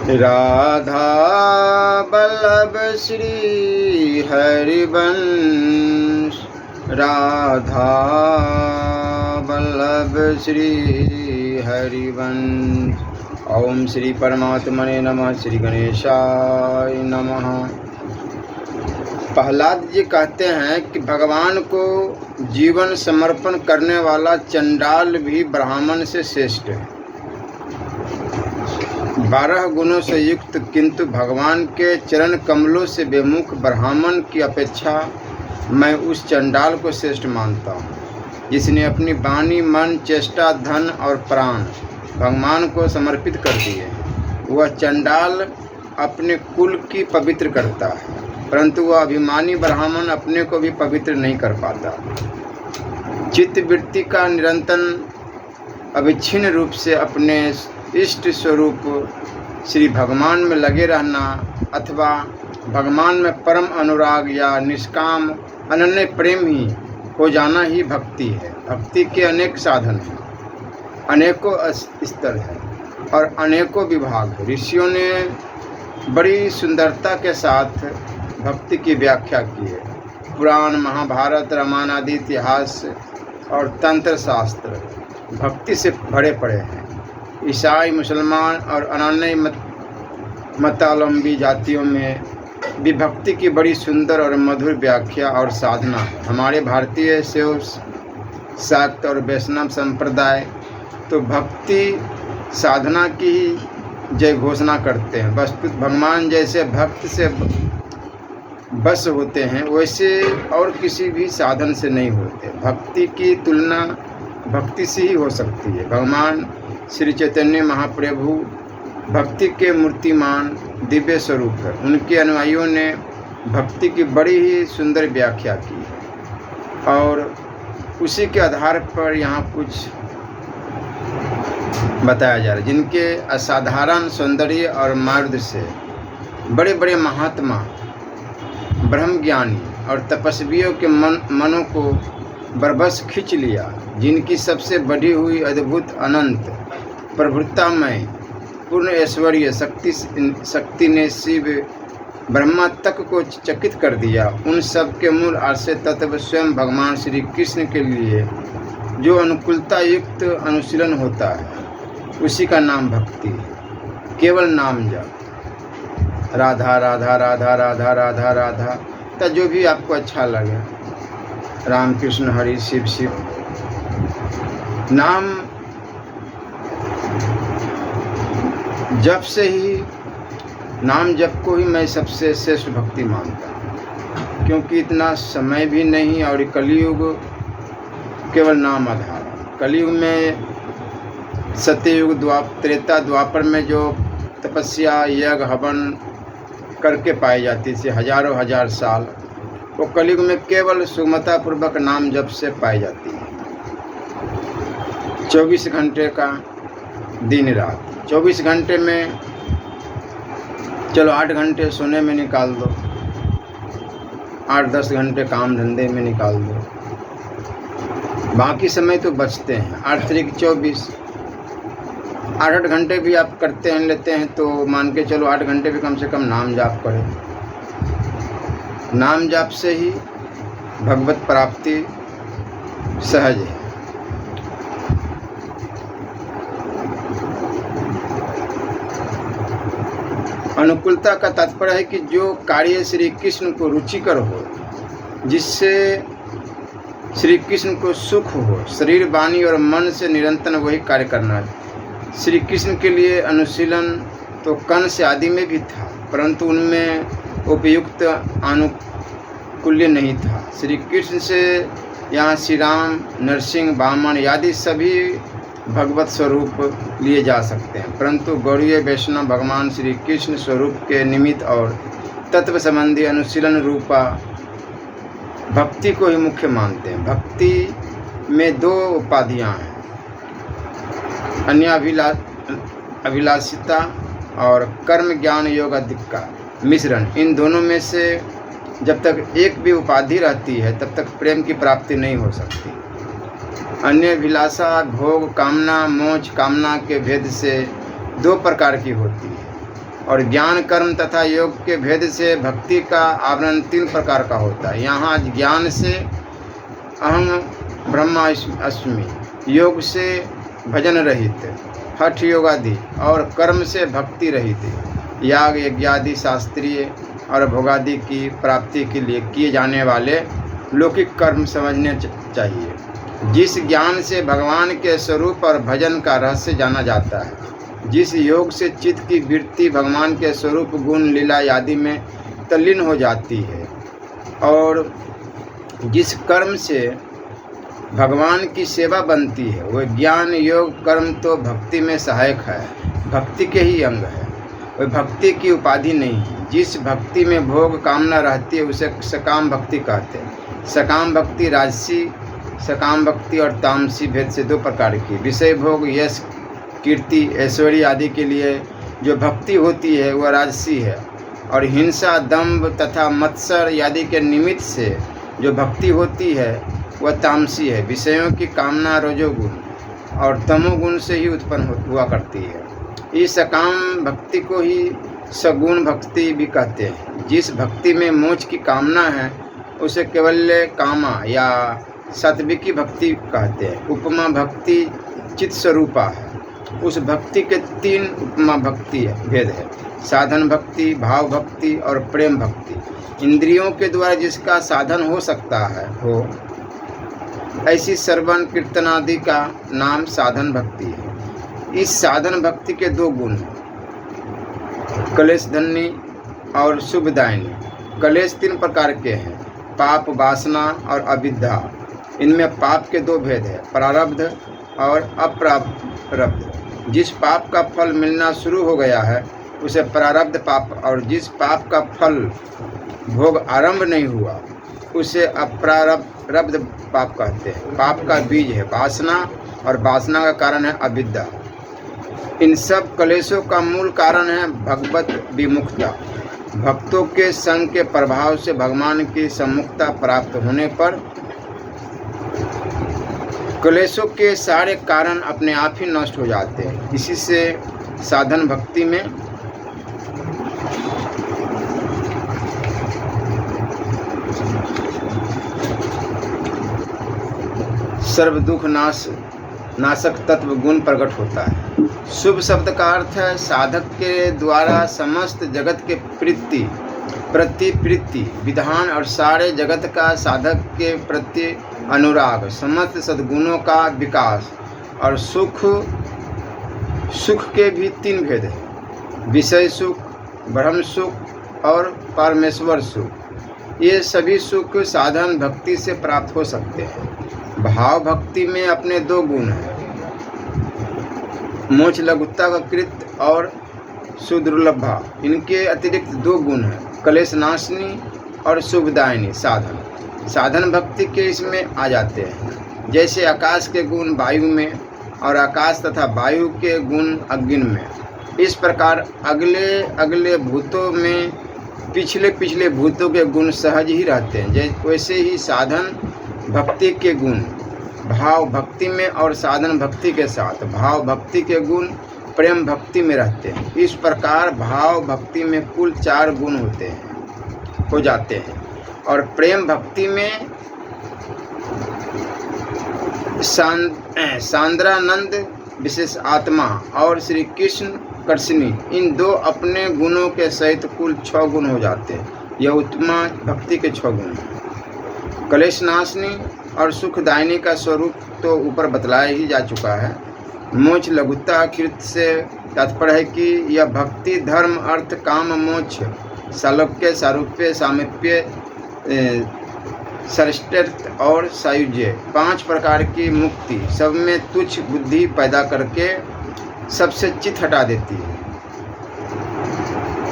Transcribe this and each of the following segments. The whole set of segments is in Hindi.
राधा वल्लभ श्री हरिवंश, राधा वल्लभ श्री हरिवंश। ओम श्री परमात्मने नमः। श्री गणेशाय नमः। प्रहलाद जी कहते हैं कि भगवान को जीवन समर्पण करने वाला चंडाल भी ब्राह्मण से श्रेष्ठ है। 12 गुणों से युक्त किंतु भगवान के चरण कमलों से बेमुख ब्राह्मण की अपेक्षा मैं उस चंडाल को श्रेष्ठ मानता हूँ, जिसने अपनी वाणी, मन, चेष्टा, धन और प्राण भगवान को समर्पित कर दिए। वह चंडाल अपने कुल की पवित्र करता है, परंतु वह अभिमानी ब्राह्मण अपने को भी पवित्र नहीं कर पाता। चित्त वृत्ति का निरंतर अविच्छिन्न रूप से अपने इष्ट स्वरूप श्री भगवान में लगे रहना अथवा भगवान में परम अनुराग या निष्काम अनन्य प्रेम ही हो जाना ही भक्ति है। भक्ति के अनेक साधन हैं, अनेकों स्तर हैं और अनेकों विभाग हैं। ऋषियों ने बड़ी सुंदरता के साथ भक्ति की व्याख्या की है। पुराण, महाभारत, रामायण आदि इतिहास और तंत्र शास्त्र भक्ति से भरे पड़े हैं। ईसाई, मुसलमान और अन्य मतावलंबी जातियों में भी भक्ति की बड़ी सुंदर और मधुर व्याख्या और साधना है। हमारे भारतीय शैव, शाक्त और वैष्णव संप्रदाय तो भक्ति साधना की ही जय घोषणा करते हैं। वस्तुत भगवान जैसे भक्त से बस होते हैं वैसे और किसी भी साधन से नहीं होते। भक्ति की तुलना भक्ति से ही हो सकती है। भगवान श्री चैतन्य महाप्रभु भक्ति के मूर्तिमान दिव्य स्वरूप है। उनके अनुयायियों ने भक्ति की बड़ी ही सुंदर व्याख्या की है और उसी के आधार पर यहाँ कुछ बताया जा रहा है। जिनके असाधारण सौंदर्य और माधुर्य से बड़े बड़े महात्मा, ब्रह्मज्ञानी और तपस्वियों के मनों को बरबस खींच लिया। जिनकी सबसे बढ़ी हुई अद्भुत अनंत प्रभुतामय पूर्ण ऐश्वर्य शक्ति ने शिव ब्रह्मा तक को चकित कर दिया। उन सब के मूल आश्रय तत्व स्वयं भगवान श्री कृष्ण के लिए जो अनुकूलता युक्त अनुशीलन होता है उसी का नाम भक्ति है। केवल नाम जप, राधा राधा राधा राधा राधा राधा, तो जो भी आपको अच्छा लगे, राम कृष्ण हरि शिव शिव। नाम जप से ही, नाम जप को ही मैं सबसे श्रेष्ठ भक्ति मानता हूँ, क्योंकि इतना समय भी नहीं और कलयुग केवल नाम आधार है। कलयुग में सत्ययुग, त्रेता, द्वापर में जो तपस्या, यज्ञ, हवन करके पाई जाती थी हजारों हजार साल, वो कलयुग में केवल सुगमता पूर्वक नाम जप से पाई जाती है। 24 घंटे का दिन रात, 24 घंटे में चलो 8 घंटे सोने में निकाल दो, 8-10 घंटे काम धंधे में निकाल दो, बाकी समय तो बचते हैं। 8 तारीख 24, 8 घंटे भी आप करते हैं लेते हैं तो मान के चलो 8 घंटे भी कम से कम नाम जाप करें। नाम जाप से ही भगवत प्राप्ति सहज है। अनुकूलता का तात्पर्य है कि जो कार्य श्री कृष्ण को रुचिकर हो, जिससे श्री कृष्ण को सुख हो, शरीर, वाणी और मन से निरंतर वही कार्य करना है। श्री कृष्ण के लिए अनुशीलन तो कंस आदि में भी था, परंतु उनमें उपयुक्त अनुकूल्य नहीं था। श्री कृष्ण से यहाँ श्री राम, नरसिंह, वामन आदि सभी भगवत स्वरूप लिए जा सकते हैं, परंतु गौड़ीय वैष्णव भगवान श्री कृष्ण स्वरूप के निमित्त और तत्व संबंधी अनुशीलन रूपा भक्ति को ही मुख्य मानते हैं। भक्ति में 2 उपाधियाँ हैं, अभिलाषिता और कर्म ज्ञान योग अधिक का मिश्रण। इन दोनों में से जब तक एक भी उपाधि रहती है तब तक प्रेम की प्राप्ति नहीं हो सकती। अन्य अभिलाषा, भोग कामना, मोक्ष कामना के भेद से 2 प्रकार की होती है। और ज्ञान, कर्म तथा योग के भेद से भक्ति का आवरण 3 प्रकार का होता है। यहाँ ज्ञान से अहम ब्रह्मास्मि, योग से भजन रहित, हठ योग आदि, और कर्म से भक्ति रहित, याग यज्ञादि शास्त्रीय और भोगादि की प्राप्ति के लिए किए जाने वाले लौकिक कर्म समझने चाहिए। जिस ज्ञान से भगवान के स्वरूप और भजन का रहस्य जाना जाता है, जिस योग से चित्त की वृत्ति भगवान के स्वरूप, गुण, लीला आदि में तल्लीन हो जाती है, और जिस कर्म से भगवान की सेवा बनती है, वह ज्ञान, योग, कर्म तो भक्ति में सहायक है, भक्ति के ही अंग है, वह भक्ति की उपाधि नहीं है। जिस भक्ति में भोग कामना रहती है उसे सकाम भक्ति कहते हैं। सकाम भक्ति राजसी, सकाम भक्ति और तामसी भेद से 2 प्रकार की। विषय भोग, यश, कीर्ति, ऐश्वर्य आदि के लिए जो भक्ति होती है वह राजसी है, और हिंसा, दंभ तथा मत्सर आदि के निमित्त से जो भक्ति होती है वह तामसी है। विषयों की कामना रजोगुण और तमोगुण से ही उत्पन्न हुआ करती है। इस सकाम भक्ति को ही सगुण भक्ति भी कहते हैं। जिस भक्ति में मोक्ष की कामना है उसे केवल्य कामा या सात्विकी भक्ति कहते हैं। उपमा भक्ति चित्त स्वरूपा है। उस भक्ति के 3 उपमा भक्ति भेद है: साधन भक्ति, भाव भक्ति और प्रेम भक्ति। इंद्रियों के द्वारा जिसका साधन हो सकता है हो, ऐसी श्रवण कीर्तन आदि का नाम साधन भक्ति है। इस साधन भक्ति के 2 गुण हैं: कलेशधनी और शुभदायिनी। कलेश 3 प्रकार के हैं: पाप, वासना और अविद्या। इनमें पाप के 2 भेद हैं: प्रारब्ध और अप्रारब्ध। जिस पाप का फल मिलना शुरू हो गया है उसे प्रारब्ध पाप, और जिस पाप का फल भोग आरंभ नहीं हुआ उसे अप्रारब्ध पाप कहते हैं। पाप का बीज है वासना, और वासना का कारण है अविद्या। इन सब कलेशों का मूल कारण है भगवत विमुखता। भक्तों के संग के प्रभाव से भगवान की सम्मुखता प्राप्त होने पर कलेशों के सारे कारण अपने आप ही नष्ट हो जाते हैं। इसी से साधन भक्ति में सर्व दुख नाशक तत्व गुण प्रकट होता है। शुभ शब्द का अर्थ है साधक के द्वारा समस्त जगत के प्रति विधान और सारे जगत का साधक के प्रति अनुराग, समस्त सद्गुणों का विकास। और सुख के भी 3 भेद हैं: विषय सुख, ब्रह्म सुख और परमेश्वर सुख। ये सभी सुख साधन भक्ति से प्राप्त हो सकते हैं। भाव भक्ति में अपने 2 गुण हैं: मोक्ष लघुता का कृत और सुदुर्लभा। इनके अतिरिक्त 2 गुण हैं: कलेश नाशनी और शुभदायिनी। साधन भक्ति के इसमें आ जाते हैं, जैसे आकाश के गुण वायु में और आकाश तथा वायु के गुण अग्नि में। इस प्रकार अगले अगले भूतों में पिछले भूतों के गुण सहज ही रहते हैं। वैसे ही साधन भक्ति के गुण भाव भक्ति में और साधन भक्ति के साथ भाव भक्ति के गुण प्रेम भक्ति में रहते हैं। इस प्रकार भाव भक्ति में कुल 4 गुण हो जाते हैं, और प्रेम भक्ति में सांद्रानंद विशेष आत्मा और श्री कृष्ण कर्षिणी, इन 2 अपने गुणों के सहित कुल 6 गुण हो जाते हैं। यह उत्तमा भक्ति के 6 गुण हैं। कलेश नाशनी और सुखदायिनी का स्वरूप तो ऊपर बतलाया ही जा चुका है। मोक्ष लघुता कृत से तात्पर्य है कि यह भक्ति धर्म अर्थ काम मोक्ष सालोक्य सारूप्य सामीप्य श्रेष्ठत्व और सायुज्य 5 प्रकार की मुक्ति सब में तुच्छ बुद्धि पैदा करके सबसे चित्त हटा देती है।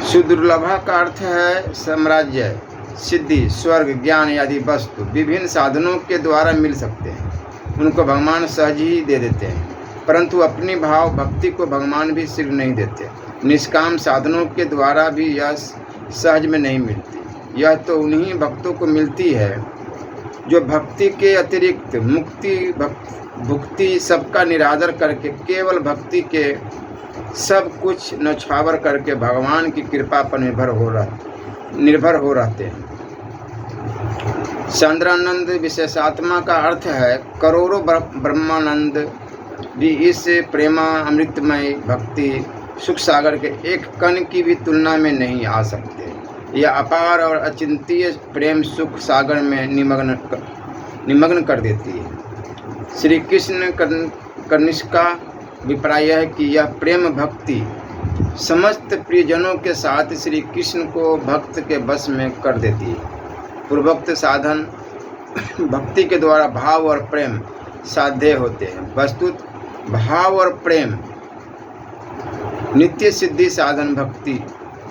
सुदुर्लभा का अर्थ है साम्राज्य, सिद्धि, स्वर्ग, ज्ञान आदि वस्तु विभिन्न साधनों के द्वारा मिल सकते हैं। उनको भगवान सहज ही दे देते हैं, परंतु अपनी भाव भक्ति को भगवान भी शीघ्र नहीं देते। निष्काम साधनों के द्वारा भी यह सहज में नहीं मिलती। यह तो उन्हीं भक्तों को मिलती है जो भक्ति के अतिरिक्त मुक्ति भुक्ति सबका निरादर करके केवल भक्ति के सब कुछ न्यौछावर करके भगवान की कृपा पर निर्भर हो रहते हैं। चंद्रानंद विशेषात्मा का अर्थ है करोड़ों ब्रह्मानंद भी इस प्रेमा अमृतमय भक्ति सुख सागर के एक कण की भी तुलना में नहीं आ सकते। यह अपार और अचिंत्य प्रेम सुख सागर में निमग्न कर देती है। श्री कृष्ण कनिष्ठ का अभिप्राय है कि यह प्रेम भक्ति समस्त प्रियजनों के साथ श्री कृष्ण को भक्त के बस में कर देती है। पूर्वोक्त साधन भक्ति के द्वारा भाव और प्रेम साध्य होते हैं। वस्तुत भाव और प्रेम नित्य सिद्धि साधन भक्ति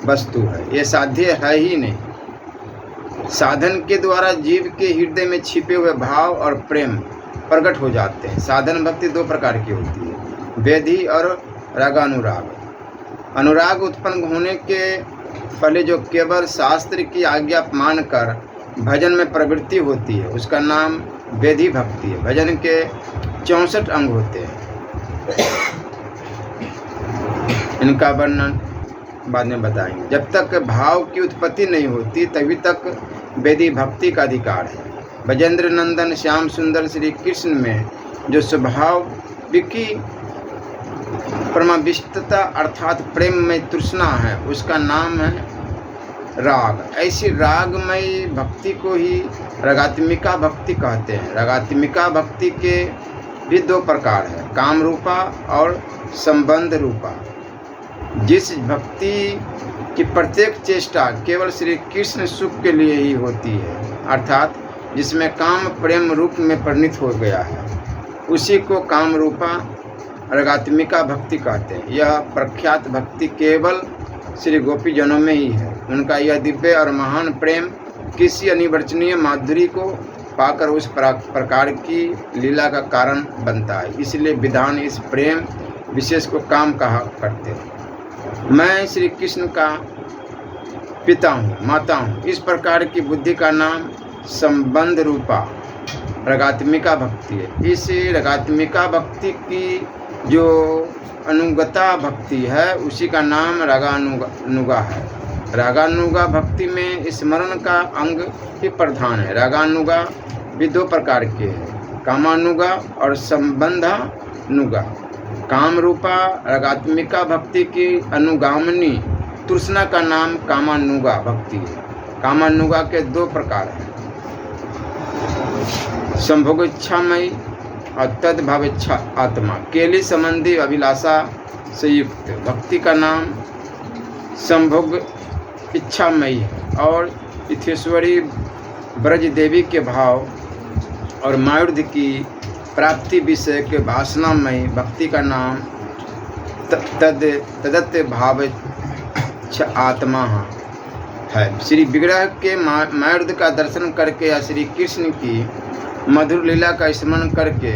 वस्तु है, ये साध्य है ही नहीं। साधन के द्वारा जीव के हृदय में छिपे हुए भाव और प्रेम प्रकट हो जाते हैं। साधन भक्ति दो प्रकार की होती है, वेदी और रागानुराग। अनुराग उत्पन्न होने के पहले जो केवल शास्त्र की आज्ञा मानकर भजन में प्रवृत्ति होती है उसका नाम वेदी भक्ति है। भजन के 64 अंग होते हैं, इनका वर्णन बाद में बताएंगे। जब तक भाव की उत्पत्ति नहीं होती तभी तक वेदी भक्ति का अधिकार है। ब्रजेंद्र नंदन श्याम सुंदर श्री कृष्ण में जो स्वभाव विकी परमाविष्टता अर्थात प्रेम में तृष्णा है उसका नाम है राग। ऐसी रागमयी भक्ति को ही रागात्मिका भक्ति कहते हैं। रागात्मिका भक्ति के भी दो प्रकार है, काम रूपा और संबंध रूपा। जिस भक्ति की प्रत्येक चेष्टा केवल श्री कृष्ण सुख के लिए ही होती है, अर्थात जिसमें काम प्रेम रूप में परिणित हो गया है, उसी को काम रूपा रागात्मिका भक्ति कहते हैं। यह प्रख्यात भक्ति केवल श्री गोपी जनों में ही है। उनका यह दिव्य और महान प्रेम किसी अनिवर्चनीय माधुरी को पाकर उस प्रकार की लीला का कारण बनता है। इसलिए विधान इस प्रेम विशेष को काम कहा करते हैं। मैं श्री कृष्ण का पिता हूँ, माता हूँ, इस प्रकार की बुद्धि का नाम संबंध रूपा रागात्मिका भक्ति है। इस रागात्मिका भक्ति की जो अनुगता भक्ति है उसी का नाम रागानुगा है। रागानुगा भक्ति में स्मरण का अंग ही प्रधान है। रागानुगा भी दो प्रकार के हैं, कामानुगा और संबंधानुगा। काम रूपा रागात्मिका भक्ति की अनुगामिनी तृष्णा का नाम कामानुगा भक्ति है। कामानुगा के दो प्रकार हैं, संभोग इच्छामयी और तद्भावेच्छा आत्मा। केली संबंधी अभिलाषा से युक्त भक्ति का नाम संभोग इच्छामयी है और इथेश्वरी ब्रज देवी के भाव और मायुर्ध की प्राप्ति विषय के वासनामयी भक्ति का नाम तदत भाव आत्मा है। श्री विग्रह के मायुर्ध का दर्शन करके या श्री कृष्ण की मधुर लीला का स्मरण करके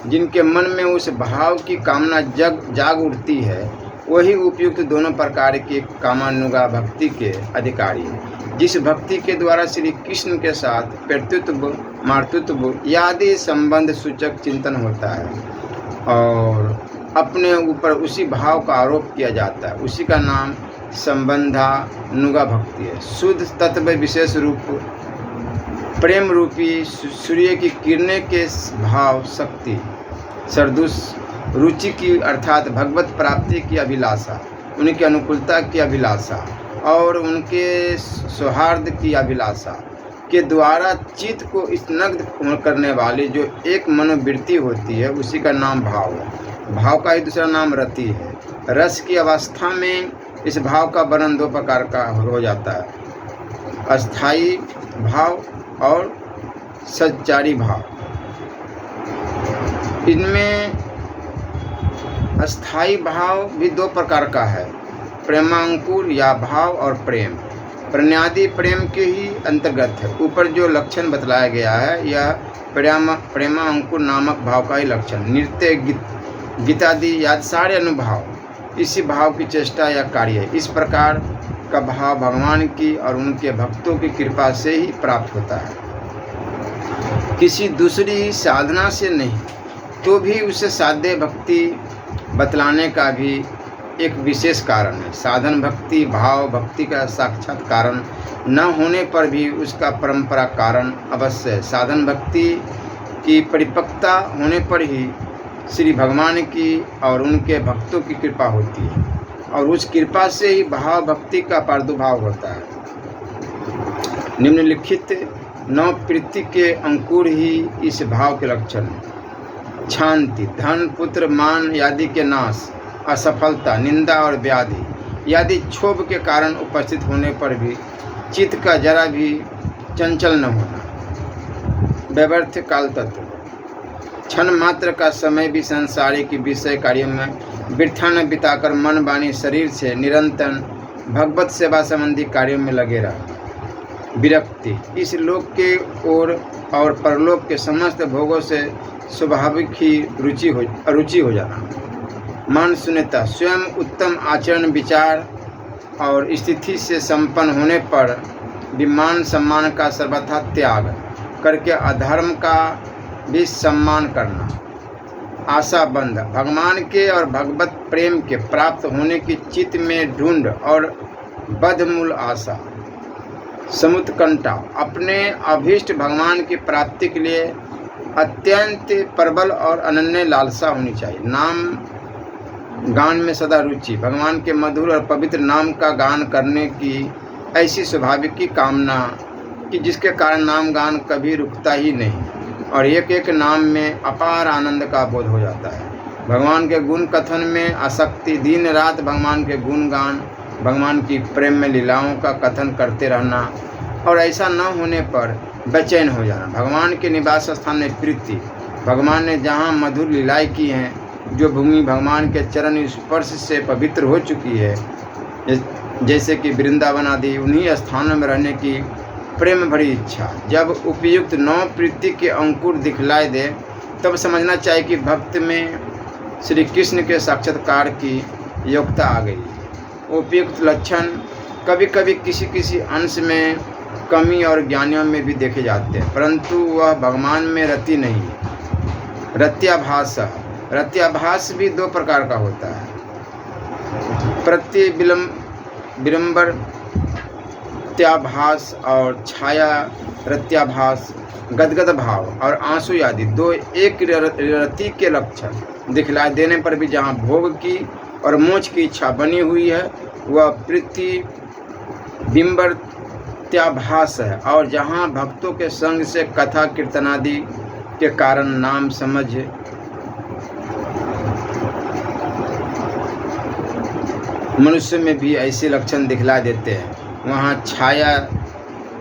जिनके मन में उस भाव की कामना जाग उठती है वही उपयुक्त दोनों प्रकार की कामानुगा भक्ति के अधिकारी है। जिस भक्ति के द्वारा श्री कृष्ण के साथ प्रत्युत्व मातृत्व आदि संबंध सूचक चिंतन होता है और अपने ऊपर उसी भाव का आरोप किया जाता है, उसी का नाम संबंधानुगा भक्ति है। शुद्ध तत्व विशेष रूप प्रेम रूपी सूर्य की किरणें के भाव शक्ति सरदुष रुचि की अर्थात भगवत प्राप्ति की अभिलाषा, उनकी अनुकूलता की अभिलाषा और उनके सौहार्द की अभिलाषा के द्वारा चित्त को स्निग्ध करने वाली जो एक मनोवृत्ति होती है उसी का नाम भाव है। भाव का ही दूसरा नाम रति है। रस की अवस्था में इस भाव का वर्णन दो प्रकार का हो जाता है, अस्थायी भाव और सच्चारी भाव। इनमें अस्थायी भाव भी दो प्रकार का है, प्रेमांकुर या भाव और प्रेम। प्रणयादि प्रेम के ही अंतर्गत है। ऊपर जो लक्षण बतलाया गया है यह प्रेमांकुर नामक भाव का ही लक्षण। नृत्य गीतादि याद सारे अनुभाव इसी भाव की चेष्टा या कार्य है। इस प्रकार का भाव भगवान की और उनके भक्तों की कृपा से ही प्राप्त होता है, किसी दूसरी साधना से नहीं। तो भी उसे साध्य भक्ति बतलाने का भी एक विशेष कारण है। साधन भक्ति भाव भक्ति का साक्षात कारण न होने पर भी उसका परंपरा कारण अवश्य है। साधन भक्ति की परिपक्वता होने पर ही श्री भगवान की और उनके भक्तों की कृपा होती है और उस कृपा से ही भाव भक्ति का प्रादुर्भाव होता है। निम्नलिखित 9 प्रीति के अंकुर ही इस भाव के लक्षण हैं। शांति, धन पुत्र मान आदि के नाश, असफलता, निंदा और व्याधि आदि क्षोभ के कारण उपस्थित होने पर भी चित्त का जरा भी चंचल न होना, व्यर्थ काल तत्व, क्षण मात्र का समय भी सांसारिक विषय कार्यों में वृथा न बिताकर मन वाणी शरीर से निरंतर भगवत सेवा संबंधी कार्यों में लगे रहा। विरक्ति, इस लोक के और परलोक के समस्त भोगों से स्वाभाविक ही अरुचि हो जाना। मान शून्यता, स्वयं उत्तम आचरण विचार और स्थिति से संपन्न होने पर भी मान सम्मान का सर्वथा त्याग करके अधर्म का भी सम्मान करना। आशा बंध, भगवान के और भगवत प्रेम के प्राप्त होने की चित्त में ढूंढ और बद्धमूल आशा। समुत्कंठा, अपने अभीष्ट भगवान की प्राप्ति के लिए अत्यंत प्रबल और अनन्य लालसा होनी चाहिए। नाम गान में सदा रुचि, भगवान के मधुर और पवित्र नाम का गान करने की ऐसी स्वाभाविक की कामना कि जिसके कारण नाम गान कभी रुकता ही नहीं और एक एक नाम में अपार आनंद का बोध हो जाता है। भगवान के गुण कथन में आसक्ति, दिन रात भगवान के गुण गान, भगवान की प्रेम में लीलाओं का कथन करते रहना और ऐसा न होने पर बेचैन हो जाना। भगवान के निवास स्थान में प्रीति, भगवान ने जहाँ मधुर लीलाएं की हैं, जो भूमि भगवान के चरण स्पर्श से पवित्र हो चुकी है, जैसे कि वृंदावन आदि, उन्हीं स्थानों में रहने की प्रेम भरी इच्छा जब उपयुक्त 9 प्रीति के अंकुर दिखलाई दे तब समझना चाहिए कि भक्त में श्री कृष्ण के साक्षात्कार की योग्यता आ गई। उपयुक्त लक्षण कभी कभी किसी अंश में कमी और ज्ञानियों में भी देखे जाते हैं, परंतु वह भगवान में रति नहीं है। रत्याभास, रत्याभास भी 2 प्रकार का होता है। विलंबर त्याभास और छाया रत्याभास। गदगद भाव और आंसू आदि 2 एक रति के लक्षण दिखलाई देने पर भी जहाँ भोग की और मोक्ष की इच्छा बनी हुई है वह बिंबर त्याभास है, और जहाँ भक्तों के संग से कथा कीर्तन आदि के कारण नाम समझ मनुष्य में भी ऐसे लक्षण दिखला देते हैं, वहाँ छाया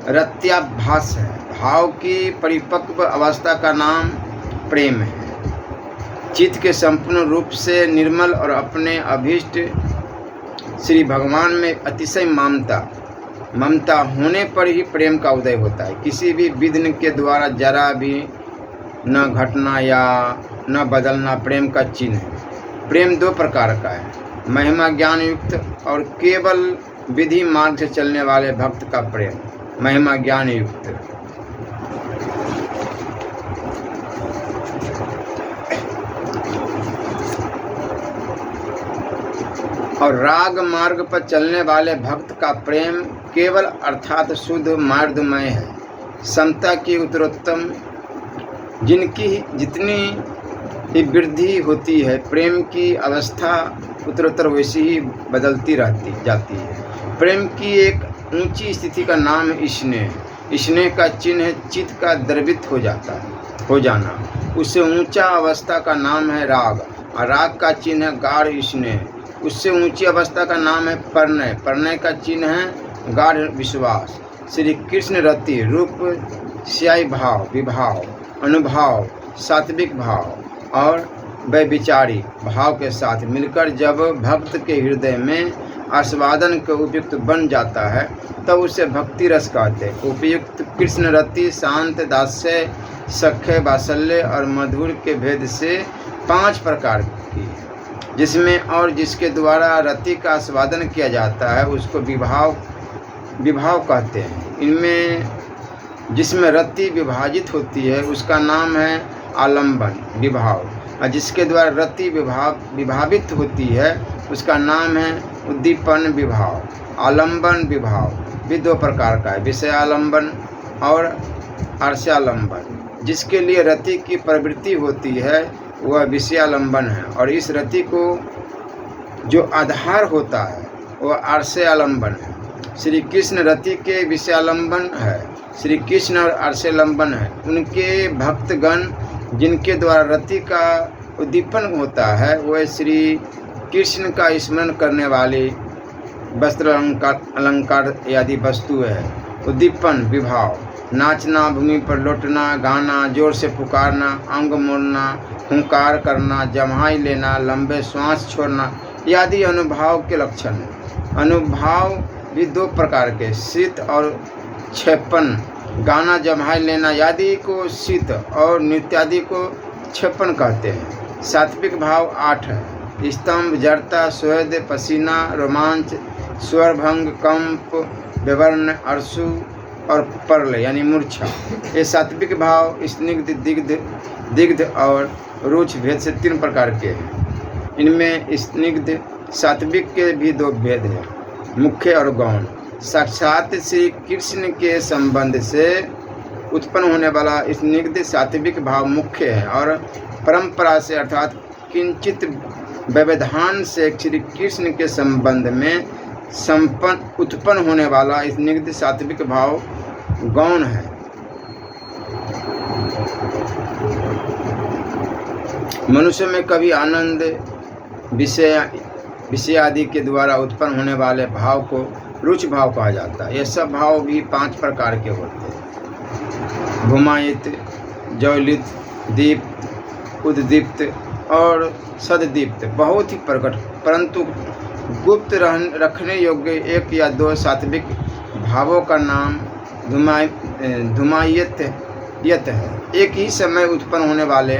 रत्याभास है। भाव की परिपक्व अवस्था का नाम प्रेम है। चित्त के संपूर्ण रूप से निर्मल और अपने अभीष्ट श्री भगवान में अतिशय ममता होने पर ही प्रेम का उदय होता है। किसी भी विघ्न के द्वारा जरा भी न घटना या न बदलना प्रेम का चिन्ह है। प्रेम 2 प्रकार का है, महिमा ज्ञान युक्त और केवल विधि मार्ग से चलने वाले भक्त का प्रेम। महिमा ज्ञान युक्त और राग मार्ग पर चलने वाले भक्त का प्रेम केवल अर्थात शुद्ध मार्गमय है। समता की उत्तरोत्तम जिनकी जितनी ही वृद्धि होती है, प्रेम की अवस्था उत्तरोत्तर वैसी ही बदलती जाती है। प्रेम की एक ऊंची स्थिति का नाम स्नेह। स्नेह का चिन्ह है चित्त का द्रवित हो जाना। उससे ऊंचा अवस्था का नाम है राग, और राग का चिन्ह है गाढ़ स्नेह। उससे ऊंची अवस्था का नाम है प्रणय। प्रणय का चिन्ह है गाढ़ विश्वास। श्री कृष्ण रति रूप स्यायी भाव, विभाव, अनुभाव, सात्विक भाव और वैविचारी भाव के साथ मिलकर जब भक्त के हृदय में आस्वादन के उपयुक्त बन जाता है तब उसे भक्ति रस कहते हैं। उपयुक्त कृष्ण रति शांत, दास्य, सख्य, वात्सल्य और मधुर के भेद से 5 प्रकार की है, जिसमें और जिसके द्वारा रति का आस्वादन किया जाता है उसको विभाव कहते हैं। इनमें जिसमें रति विभाजित होती है उसका नाम है आलम्बन विभाव, और जिसके द्वारा रति विभावित होती है उसका नाम है उद्दीपन विभाव। आलंबन विभाव भी दो प्रकार का है, विषयालंबन और अर्शालंबन। जिसके लिए रति की प्रवृत्ति होती है वह विषयालंबन है, और इस रति को जो आधार होता है वह अर्शालंबन है। श्री कृष्ण रति के विषयालंबन है, श्री कृष्ण और अर्शालंबन है। उनके भक्तगण जिनके द्वारा रति का उद्दीपन होता है वह श्री कृष्ण का स्मरण करने वाली वस्त्र अलंकार आदि वस्तु है। उद्दीपन विभाव नाचना, भूमि पर लौटना, गाना, जोर से पुकारना, अंग मोड़ना, हुंकार करना, जम्हाई लेना, लंबे श्वास छोड़ना आदि अनुभाव के लक्षण हैं। अनुभाव भी दो प्रकार के, शीत और क्षेपण। गाना, जम्हाई लेना आदि को शीत और नृत्य आदि को क्षेपण कहते हैं। सात्विक भाव 8 है, स्तंभ, जड़ता, स्वेद, पसीना, रोमांच, स्वरभंग, कंप, विवर्ण, अरसु और परल यानी मूर्छा। ये सात्विक भाव स्निग्ध, दिग्ध और रुच भेद से 3 प्रकार के हैं। इनमें स्निग्ध सात्विक के भी 2 भेद हैं, मुख्य और गौण। साक्षात श्री कृष्ण के संबंध से उत्पन्न होने वाला स्निग्ध सात्विक भाव मुख्य है, और परंपरा से अर्थात किंचित व्यवधान से श्री कृष्ण के संबंध में उत्पन्न होने वाला स्निग्ध सात्विक भाव गौण है। मनुष्य में कभी आनंद, विषय आदि के द्वारा उत्पन्न होने वाले भाव को रुच भाव कहा जाता है। ये सब भाव भी 5 प्रकार के होते हैं, भूमायित, ज्वलित, दीप्त, उद्दीप्त और सद्दीप्त। बहुत ही प्रकट परंतु गुप्त रखने योग्य 1 या 2 सात्विक भावों का नाम धूमायित है। एक ही समय उत्पन्न होने वाले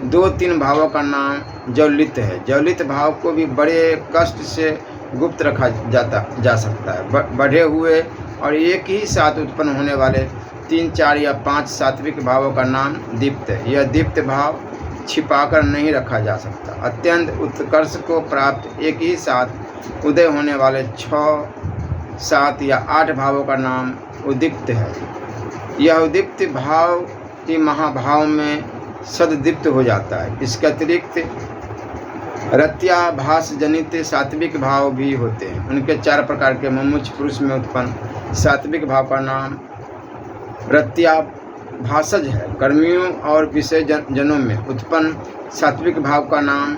2-3 भावों का नाम ज्वलित है। ज्वलित भाव को भी बड़े कष्ट से गुप्त रखा जा सकता है। बढ़े हुए और एक ही साथ उत्पन्न होने वाले 3, 4 या 5 सात्विक भावों का नाम दीप्त है। यह दीप्त भाव छिपाकर नहीं रखा जा सकता। अत्यंत उत्कर्ष को प्राप्त एक ही साथ उदय होने वाले 6, 7 या 8 भावों का नाम उद्दीप्त है। यह उद्दीप्त भाव ही महाभाव में सद्दीप्त हो जाता है। इसके अतिरिक्त रत्याभास जनित सात्विक भाव भी होते हैं। उनके 4 प्रकार के मुमुक्ष पुरुष में उत्पन्न सात्विक भाव का नाम रत्याभासज है। कर्मियों और विषय जनों में उत्पन्न सात्विक भाव का नाम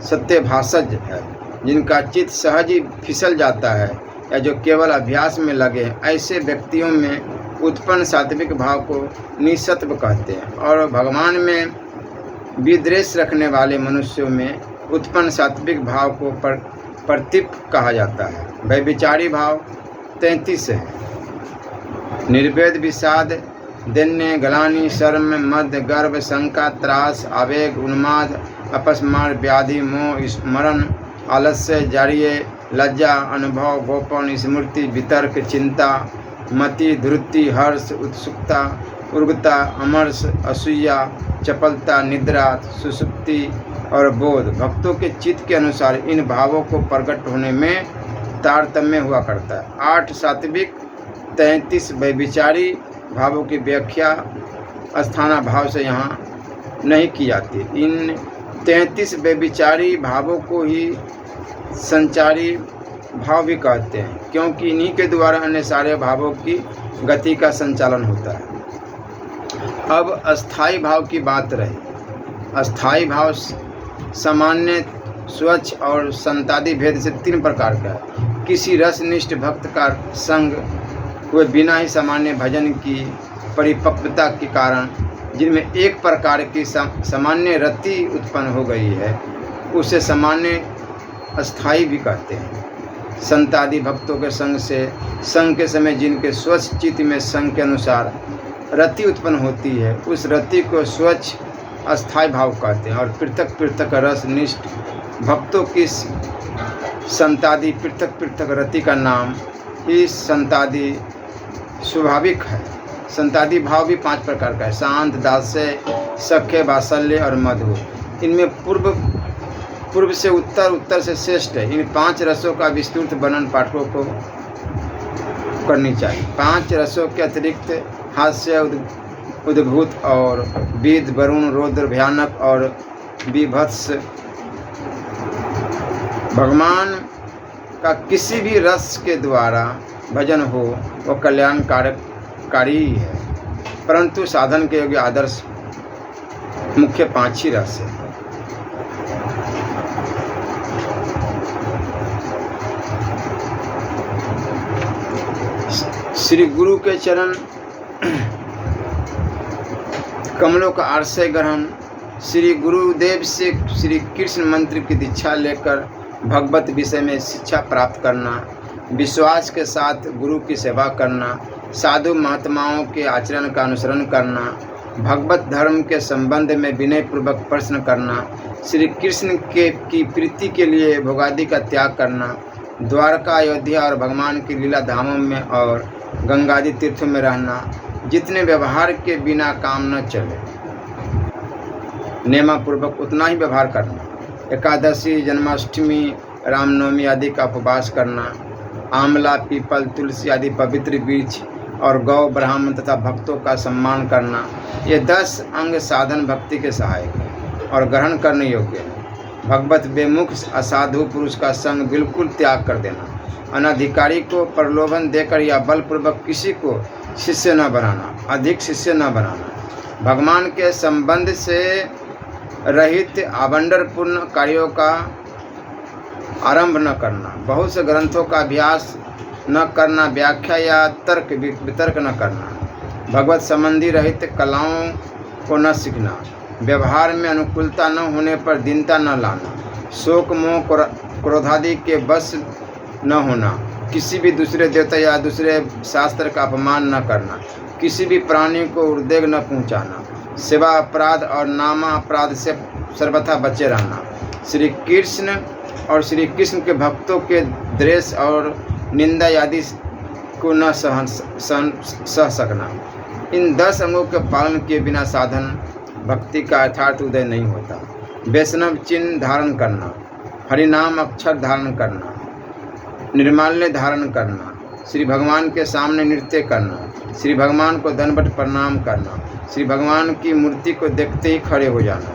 सत्यभासज है। जिनका चित्त सहज ही फिसल जाता है या जो केवल अभ्यास में लगे हैं, ऐसे व्यक्तियों में उत्पन्न सात्विक भाव को निसत्व कहते हैं। और भगवान में विद्वेष रखने वाले मनुष्यों में उत्पन्न सात्विक भाव को प्रतीप कहा जाता है। व्यभिचारी भाव 33 है, निर्वेद, विषाद, दैन्य, गलानी, शर्म, मद, गर्व, शंका, त्रास, आवेग, उन्माद, अपस्मार, व्याधि, मोह, स्मरण, आलस्य, जाड़िये, लज्जा, अनुभव, गोपन, स्मृति, वितर्क, चिंता, मति, धृति, हर्ष, उत्सुकता, उर्गता, अमर्ष, असूया, चपलता, निद्रा, सुसुप्ति और बोध। भक्तों के चित्त के अनुसार इन भावों को प्रकट होने में तारतम्य हुआ करता है। 8 सात्विक, 33 व्यभिचारी भावों की व्याख्या अस्थाना भाव से यहाँ नहीं की जाती। इन 33 व्यभिचारी भावों को ही संचारी भाव भी कहते हैं, क्योंकि इन्हीं के द्वारा अन्य सारे भावों की गति का संचालन होता है। अब अस्थाई भाव की बात रही। अस्थाई भाव सामान्य, स्वच्छ और संतादि भेद से 3 प्रकार का है। किसी रसनिष्ठ भक्त का संग हुए बिना ही सामान्य भजन की परिपक्वता के कारण जिनमें एक प्रकार की सामान्य रति उत्पन्न हो गई है, उसे सामान्य अस्थाई भी कहते हैं। संतादि भक्तों के संग के समय जिनके स्वच्छ चित्त में संग के अनुसार रति उत्पन्न होती है, उस रति को स्वच्छ अस्थाई भाव कहते हैं। और पृथक पृथक रसनिष्ठ भक्तों की संतादि पृथक पृथक रति का नाम ही संतादि स्वाभाविक है। संतादि भाव भी 5 प्रकार का है, शांत, दास्य, सख्य, वात्सल्य और मधुर। इनमें पूर्व पूर्व से उत्तर, उत्तर से श्रेष्ठ है। इन 5 रसों का विस्तृत वर्णन पाठकों को करनी चाहिए। 5 रसों के अतिरिक्त हास्य, उद्भूत और वीद, वरुण, रौद्र, भयानक और बीभत्स, भगवान का किसी भी रस के द्वारा भजन हो वह कल्याणकारी है, परंतु साधन के योग्य आदर्श मुख्य 5 ही रस है। श्री गुरु के चरण कमलों का आश्रय ग्रहण, श्री गुरुदेव से श्री कृष्ण मंत्र की दीक्षा लेकर भगवत विषय में शिक्षा प्राप्त करना, विश्वास के साथ गुरु की सेवा करना, साधु महात्माओं के आचरण का अनुसरण करना, भगवत धर्म के संबंध में विनय पूर्वक प्रश्न करना, श्री कृष्ण की प्रीति के लिए भोगादि का त्याग करना, द्वारका, अयोध्या और भगवान की लीला धामों में और गंगादि तीर्थों में रहना, जितने व्यवहार के बिना काम न चले नियमपूर्वक उतना ही व्यवहार करना, एकादशी, जन्माष्टमी, रामनवमी आदि का उपवास करना, आंवला, पीपल, तुलसी आदि पवित्र वृक्ष और गौ, ब्राह्मण तथा भक्तों का सम्मान करना, ये 10 अंग साधन भक्ति के सहायक है और ग्रहण करने योग्य है। भगवत बेमुख असाधु पुरुष का संग बिल्कुल त्याग कर देना, अनधिकारी को प्रलोभन देकर या बलपूर्वक किसी को शिष्य न बनाना, अधिक शिष्य न बनाना, भगवान के संबंध से रहित आडंबरपूर्ण कार्यों का आरंभ न करना, बहुत से ग्रंथों का अभ्यास न करना, व्याख्या या तर्क वितर्क न करना, भगवत संबंधी रहित कलाओं को न सीखना, व्यवहार में अनुकूलता न होने पर दीनता न लाना, शोक, मोह, क्रोधादि के बस न होना, किसी भी दूसरे देवता या दूसरे शास्त्र का अपमान न करना, किसी भी प्राणी को उद्वेग न पहुंचाना, सेवा अपराध और नामा अपराध से सर्वथा बचे रहना, श्री कृष्ण और श्री कृष्ण के भक्तों के द्वेष और निंदा आदि को न सह सकना। इन 10 अंगों के पालन किए बिना साधन भक्ति का यथार्थ उदय नहीं होता। वैष्णव चिन्ह धारण करना, हरिनाम अक्षर धारण करना, निर्माल्य धारण करना, श्री भगवान के सामने नृत्य करना, श्री भगवान को दंडवत प्रणाम करना, श्री भगवान की मूर्ति को देखते ही खड़े हो जाना,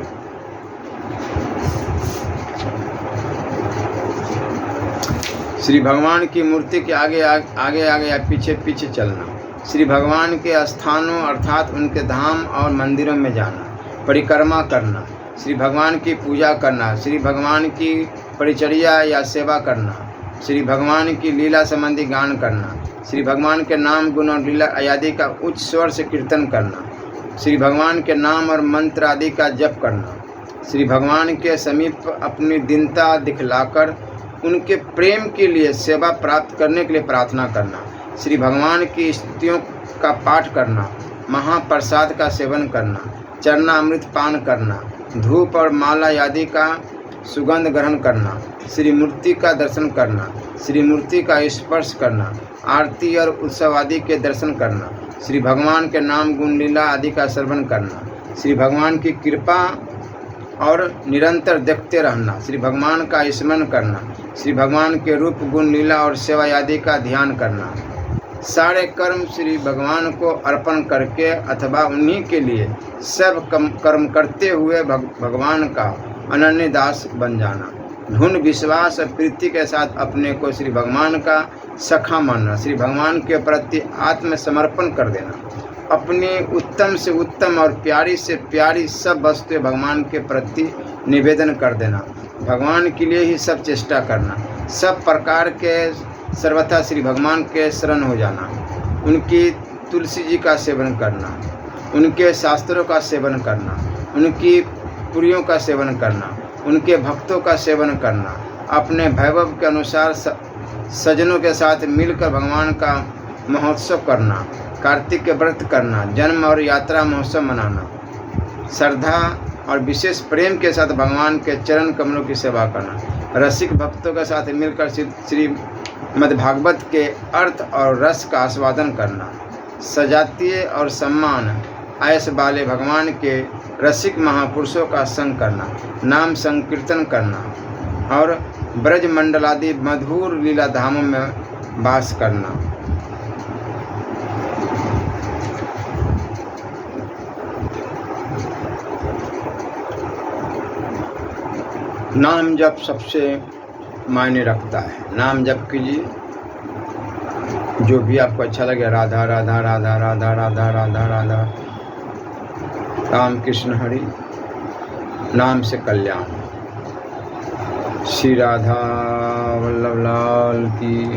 श्री भगवान की मूर्ति के आगे आगे या पीछे पीछे चलना, श्री भगवान के स्थानों अर्थात उनके धाम और मंदिरों में जाना, परिक्रमा करना, श्री भगवान की पूजा करना, श्री भगवान की परिचर्या या सेवा करना, श्री भगवान की लीला संबंधी गान करना, श्री भगवान के नाम, गुण और लीला आदि का उच्च स्वर से कीर्तन करना, श्री भगवान के नाम और मंत्र आदि का जप करना, श्री भगवान के समीप अपनी दीनता दिखलाकर उनके प्रेम के लिए सेवा प्राप्त करने के लिए प्रार्थना करना, श्री भगवान की स्तुतियों का पाठ करना, महाप्रसाद का सेवन करना, चरणामृत पान करना, धूप और माला आदि का सुगंध ग्रहण करना, श्री मूर्ति का दर्शन करना, श्री मूर्ति का स्पर्श करना, आरती और उत्सव आदि के दर्शन करना, श्री भगवान के नाम, गुण, लीला आदि का श्रवण करना, श्री भगवान की कृपा और निरंतर देखते रहना, श्री भगवान का स्मरण करना, श्री भगवान के रूप, गुण, लीला और सेवा आदि का ध्यान करना, सारे कर्म श्री भगवान को अर्पण करके अथवा उन्हीं के लिए सब कर्म करते हुए भगवान का अनन्य दास बन जाना, ढूंढ विश्वास और प्रीति के साथ अपने को श्री भगवान का सखा मानना, श्री भगवान के प्रति आत्मसमर्पण कर देना, अपनी उत्तम से उत्तम और प्यारी से प्यारी सब वस्तुएं भगवान के प्रति निवेदन कर देना, भगवान के लिए ही सब चेष्टा करना, सब प्रकार के सर्वथा श्री भगवान के शरण हो जाना, उनकी तुलसी जी का सेवन करना, उनके शास्त्रों का सेवन करना, उनकी पुरियों का सेवन करना, उनके भक्तों का सेवन करना, अपने वैभव के अनुसार सज्जनों के साथ मिलकर भगवान का महोत्सव करना, कार्तिक के व्रत करना, जन्म और यात्रा महोत्सव मनाना, श्रद्धा और विशेष प्रेम के साथ भगवान के चरण कमलों की सेवा करना, रसिक भक्तों के साथ मिलकर श्रीमद्भागवत के अर्थ और रस का आस्वादन करना, सजातीय और सम्मान ऐश वाले भगवान के रसिक महापुरुषों का संग करना, नाम संकीर्तन करना और ब्रज मंडल आदि मधुर लीला धामों में वास करना। नाम जप सबसे मायने रखता है। नाम जप कीजिए, जो भी आपको अच्छा लगे, राधा राधा राधा राधा राधा राधा राधा, राम कृष्ण हरि, नाम से कल्याण। श्री राधा वल्लभ लाल की।